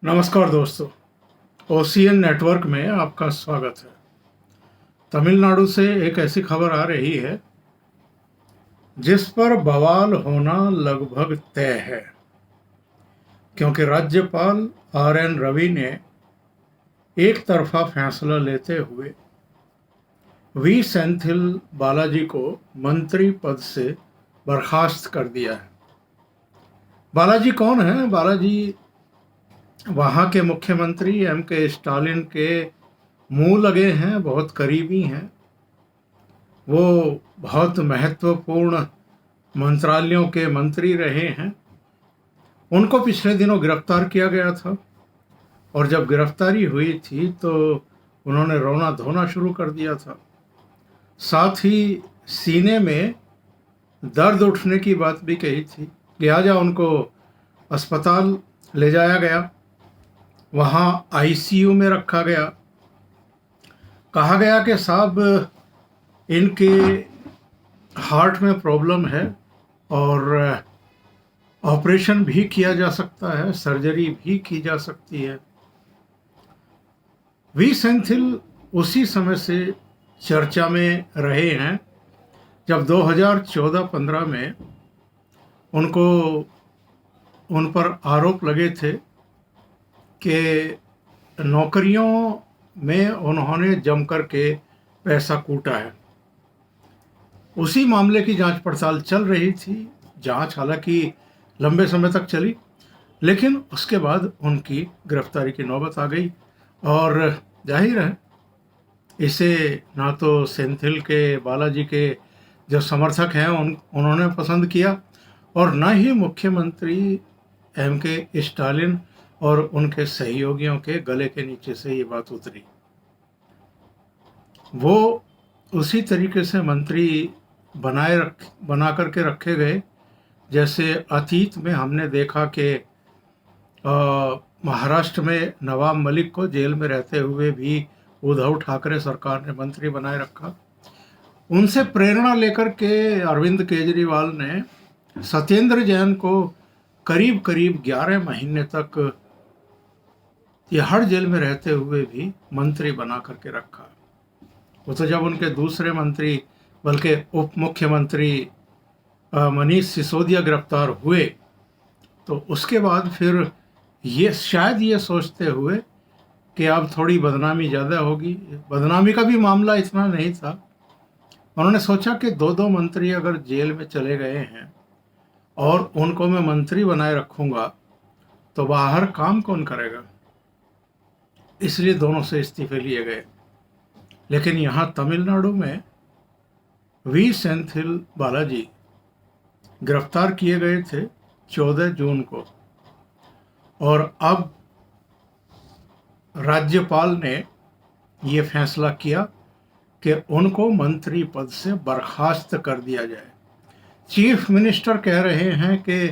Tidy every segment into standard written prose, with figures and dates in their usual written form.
नमस्कार दोस्तों। OCN network में आपका स्वागत है। तमिलनाडु से एक ऐसी खबर आ रही है जिस पर बवाल होना लगभग तय है, क्योंकि राज्यपाल आर एन रवि ने एक तरफा फैसला लेते हुए वी सेंथिल बालाजी को मंत्री पद से बर्खास्त कर दिया है। बालाजी कौन है? बालाजी वहाँ के मुख्यमंत्री M.K. स्टालिन के मुंह लगे हैं, बहुत करीबी हैं। वो बहुत महत्वपूर्ण मंत्रालयों के मंत्री रहे हैं। उनको पिछले दिनों गिरफ्तार किया गया था और जब गिरफ्तारी हुई थी तो उन्होंने रोना धोना शुरू कर दिया था। साथ ही सीने में दर्द उठने की बात भी कही थी। लिहाजा उनको अस्पताल ले जाया गया, वहाँ आईसीयू में रखा गया। कहा गया कि साहब इनके हार्ट में प्रॉब्लम है और ऑपरेशन भी किया जा सकता है, सर्जरी भी की जा सकती है। वी सेंथिल उसी समय से चर्चा में रहे हैं जब 2014-15 में उन पर आरोप लगे थे कि नौकरियों में उन्होंने जम कर के पैसा कूटा है। उसी मामले की जांच पड़ताल चल रही थी। जांच हालांकि लंबे समय तक चली, लेकिन उसके बाद उनकी गिरफ्तारी की नौबत आ गई और जाहिर है इसे ना तो सेंथिल के बालाजी के जो समर्थक हैं उन्होंने पसंद किया और ना ही मुख्यमंत्री M.K. स्टालिन और उनके सहयोगियों के गले के नीचे से ये बात उतरी। वो उसी तरीके से मंत्री बना करके रखे गए जैसे अतीत में हमने देखा कि महाराष्ट्र में नवाब मलिक को जेल में रहते हुए भी उद्धव ठाकरे सरकार ने मंत्री बनाए रखा। उनसे प्रेरणा लेकर के अरविंद केजरीवाल ने सत्येंद्र जैन को करीब करीब 11 महीने तक तिहाड़ जेल में रहते हुए भी मंत्री बना करके रखा। वो तो जब उनके दूसरे मंत्री बल्कि उप मुख्यमंत्री मनीष सिसोदिया गिरफ्तार हुए तो उसके बाद फिर ये शायद ये सोचते हुए कि अब थोड़ी बदनामी ज़्यादा होगी। बदनामी का भी मामला इतना नहीं था। उन्होंने सोचा कि दो दो मंत्री अगर जेल में चले गए हैं और उनको मैं मंत्री बनाए रखूँगा तो बाहर काम कौन करेगा, इसलिए दोनों से इस्तीफे लिए गए। लेकिन यहाँ तमिलनाडु में वी सेंथिल बालाजी गिरफ्तार किए गए थे 14 जून को और अब राज्यपाल ने ये फैसला किया कि उनको मंत्री पद से बर्खास्त कर दिया जाए। चीफ मिनिस्टर कह रहे हैं कि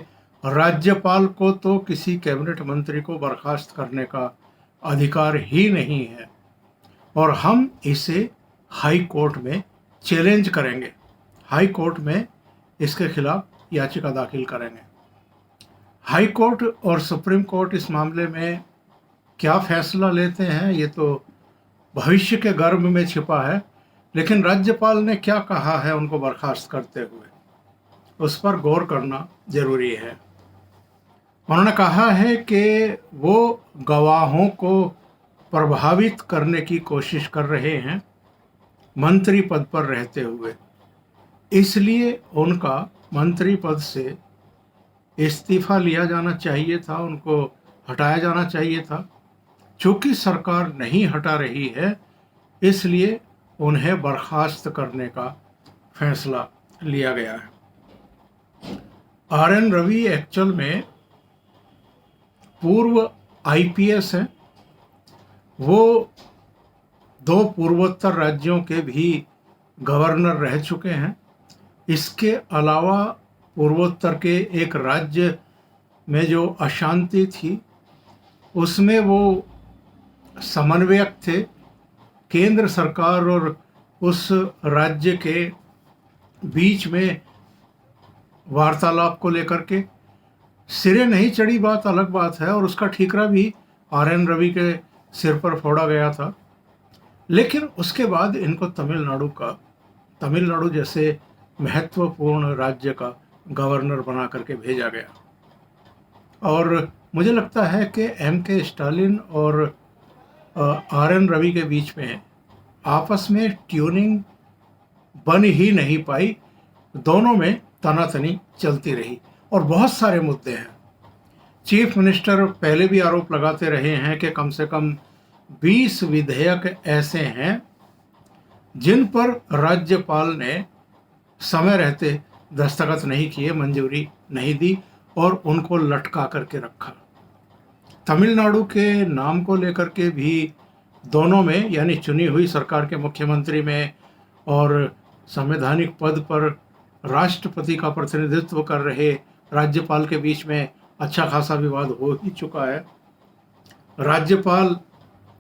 राज्यपाल को तो किसी कैबिनेट मंत्री को बर्खास्त करने का अधिकार ही नहीं है और हम इसे हाई कोर्ट में चैलेंज करेंगे, हाई कोर्ट में इसके खिलाफ याचिका दाखिल करेंगे। हाई कोर्ट और सुप्रीम कोर्ट इस मामले में क्या फैसला लेते हैं ये तो भविष्य के गर्भ में छिपा है, लेकिन राज्यपाल ने क्या कहा है उनको बर्खास्त करते हुए उस पर गौर करना जरूरी है। उन्होंने कहा है कि वो गवाहों को प्रभावित करने की कोशिश कर रहे हैं मंत्री पद पर रहते हुए, इसलिए उनका मंत्री पद से इस्तीफा लिया जाना चाहिए था, उनको हटाया जाना चाहिए था। चूंकि सरकार नहीं हटा रही है इसलिए उन्हें बर्खास्त करने का फैसला लिया गया है। आर.एन. रवि एक्चुअल में पूर्व आईपीएस हैं। वो 2 पूर्वोत्तर राज्यों के भी गवर्नर रह चुके हैं। इसके अलावा पूर्वोत्तर के एक राज्य में जो अशांति थी उसमें वो समन्वयक थे केंद्र सरकार और उस राज्य के बीच में वार्तालाप को लेकर के। सिरे नहीं चढ़ी बात अलग बात है और उसका ठीकरा भी RN रवि के सिर पर फोड़ा गया था। लेकिन उसके बाद इनको तमिलनाडु जैसे महत्वपूर्ण राज्य का गवर्नर बना करके भेजा गया। और मुझे लगता है कि MK स्टालिन और RN रवि के बीच में आपस में ट्यूनिंग बन ही नहीं पाई, दोनों में तनातनी चलती रही और बहुत सारे मुद्दे हैं। चीफ मिनिस्टर पहले भी आरोप लगाते रहे हैं कि कम से कम 20 विधेयक ऐसे हैं जिन पर राज्यपाल ने समय रहते दस्तखत नहीं किए, मंजूरी नहीं दी और उनको लटका करके रखा। तमिलनाडु के नाम को लेकर के भी दोनों में, यानी चुनी हुई सरकार के मुख्यमंत्री में और संवैधानिक पद पर राष्ट्रपति का प्रतिनिधित्व कर रहे राज्यपाल के बीच में अच्छा खासा विवाद हो ही चुका है। राज्यपाल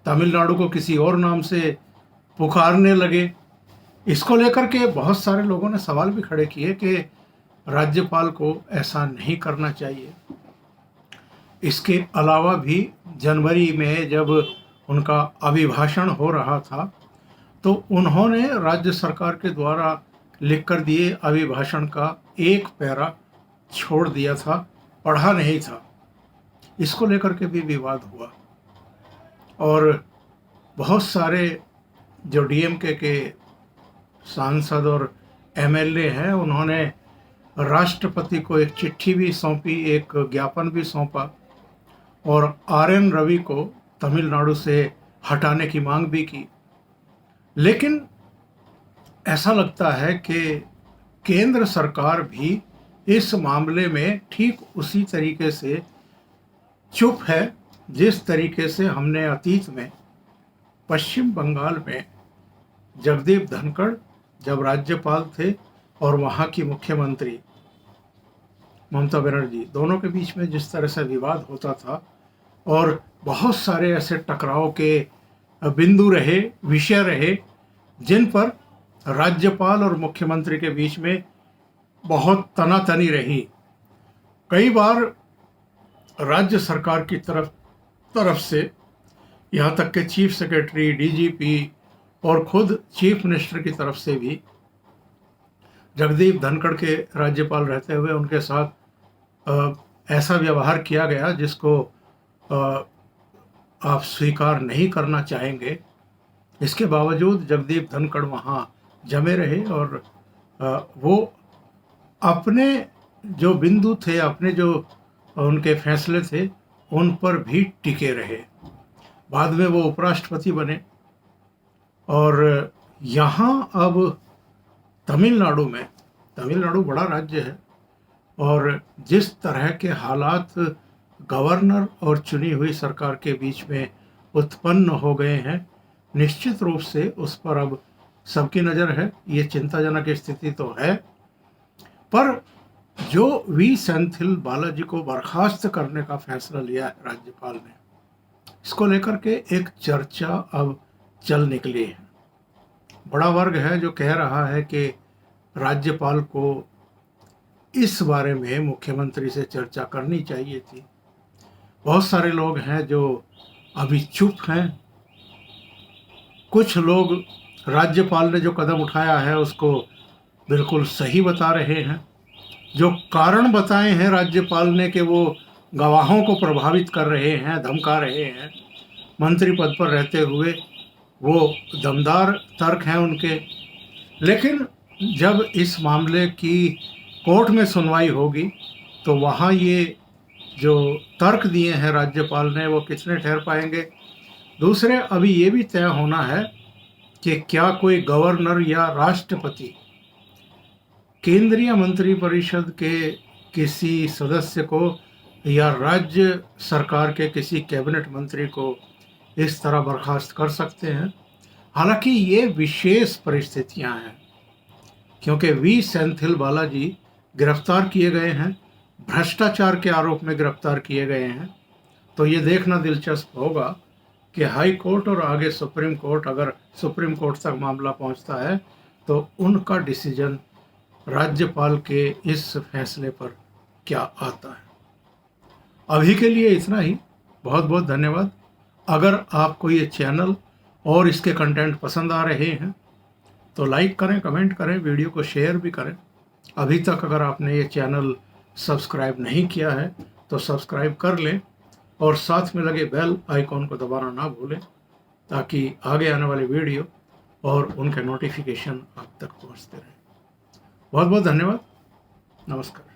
तमिलनाडु को किसी और नाम से पुकारने लगे। इसको लेकर के बहुत सारे लोगों ने सवाल भी खड़े किए कि राज्यपाल को ऐसा नहीं करना चाहिए। इसके अलावा भी जनवरी में जब उनका अभिभाषण हो रहा था तो उन्होंने राज्य सरकार के द्वारा लिख कर दिए अभिभाषण का एक पैरा छोड़ दिया था, पढ़ा नहीं था। इसको लेकर के भी विवाद हुआ और बहुत सारे जो DMK के सांसद और MLA हैं उन्होंने राष्ट्रपति को एक चिट्ठी भी सौंपी, एक ज्ञापन भी सौंपा और RN रवि को तमिलनाडु से हटाने की मांग भी की। लेकिन ऐसा लगता है कि केंद्र सरकार भी इस मामले में ठीक उसी तरीके से चुप है जिस तरीके से हमने अतीत में पश्चिम बंगाल में जगदीप धनखड़ जब राज्यपाल थे और वहाँ की मुख्यमंत्री ममता बनर्जी, दोनों के बीच में जिस तरह से विवाद होता था और बहुत सारे ऐसे टकराव के बिंदु रहे, विषय रहे जिन पर राज्यपाल और मुख्यमंत्री के बीच में बहुत तनातनी रही। कई बार राज्य सरकार की तरफ से यहाँ तक कि चीफ सेक्रेटरी, DGP और खुद चीफ मिनिस्टर की तरफ से भी जगदीप धनखड़ के राज्यपाल रहते हुए उनके साथ ऐसा व्यवहार किया गया जिसको आप स्वीकार नहीं करना चाहेंगे। इसके बावजूद जगदीप धनखड़ वहाँ जमे रहे और वो अपने जो बिंदु थे, अपने जो उनके फैसले थे, उन पर भी टिके रहे। बाद में वो उपराष्ट्रपति बने और यहाँ अब तमिलनाडु बड़ा राज्य है और जिस तरह के हालात गवर्नर और चुनी हुई सरकार के बीच में उत्पन्न हो गए हैं, निश्चित रूप से उस पर अब सबकी नज़र है। ये चिंताजनक स्थिति तो है, पर जो V सेंथिल बालाजी को बर्खास्त करने का फैसला लिया है राज्यपाल ने, इसको लेकर के एक चर्चा अब चल निकली है। बड़ा वर्ग है जो कह रहा है कि राज्यपाल को इस बारे में मुख्यमंत्री से चर्चा करनी चाहिए थी। बहुत सारे लोग हैं जो अभी चुप हैं। कुछ लोग राज्यपाल ने जो कदम उठाया है उसको बिल्कुल सही बता रहे हैं। जो कारण बताए हैं राज्यपाल ने कि वो गवाहों को प्रभावित कर रहे हैं, धमका रहे हैं मंत्री पद पर रहते हुए, वो दमदार तर्क हैं उनके। लेकिन जब इस मामले की कोर्ट में सुनवाई होगी तो वहाँ ये जो तर्क दिए हैं राज्यपाल ने वो कितने ठहर पाएंगे। दूसरे, अभी ये भी तय होना है कि क्या कोई गवर्नर या राष्ट्रपति केंद्रीय मंत्रिपरिषद के किसी सदस्य को या राज्य सरकार के किसी कैबिनेट मंत्री को इस तरह बर्खास्त कर सकते हैं। हालांकि ये विशेष परिस्थितियां हैं क्योंकि V सेंथिल बालाजी गिरफ्तार किए गए हैं, भ्रष्टाचार के आरोप में गिरफ्तार किए गए हैं। तो ये देखना दिलचस्प होगा कि हाई कोर्ट और आगे सुप्रीम कोर्ट, अगर सुप्रीम कोर्ट तक मामला पहुंचता है तो उनका डिसीजन राज्यपाल के इस फैसले पर क्या आता है। अभी के लिए इतना ही। बहुत बहुत धन्यवाद। अगर आपको ये चैनल और इसके कंटेंट पसंद आ रहे हैं तो लाइक करें, कमेंट करें, वीडियो को शेयर भी करें। अभी तक अगर आपने ये चैनल सब्सक्राइब नहीं किया है तो सब्सक्राइब कर लें और साथ में लगे बेल आइकॉन को दबाना ना भूलें, ताकि आगे आने वाले वीडियो और उनके नोटिफिकेशन आप तक पहुंचते रहें। बहुत बहुत धन्यवाद। नमस्कार।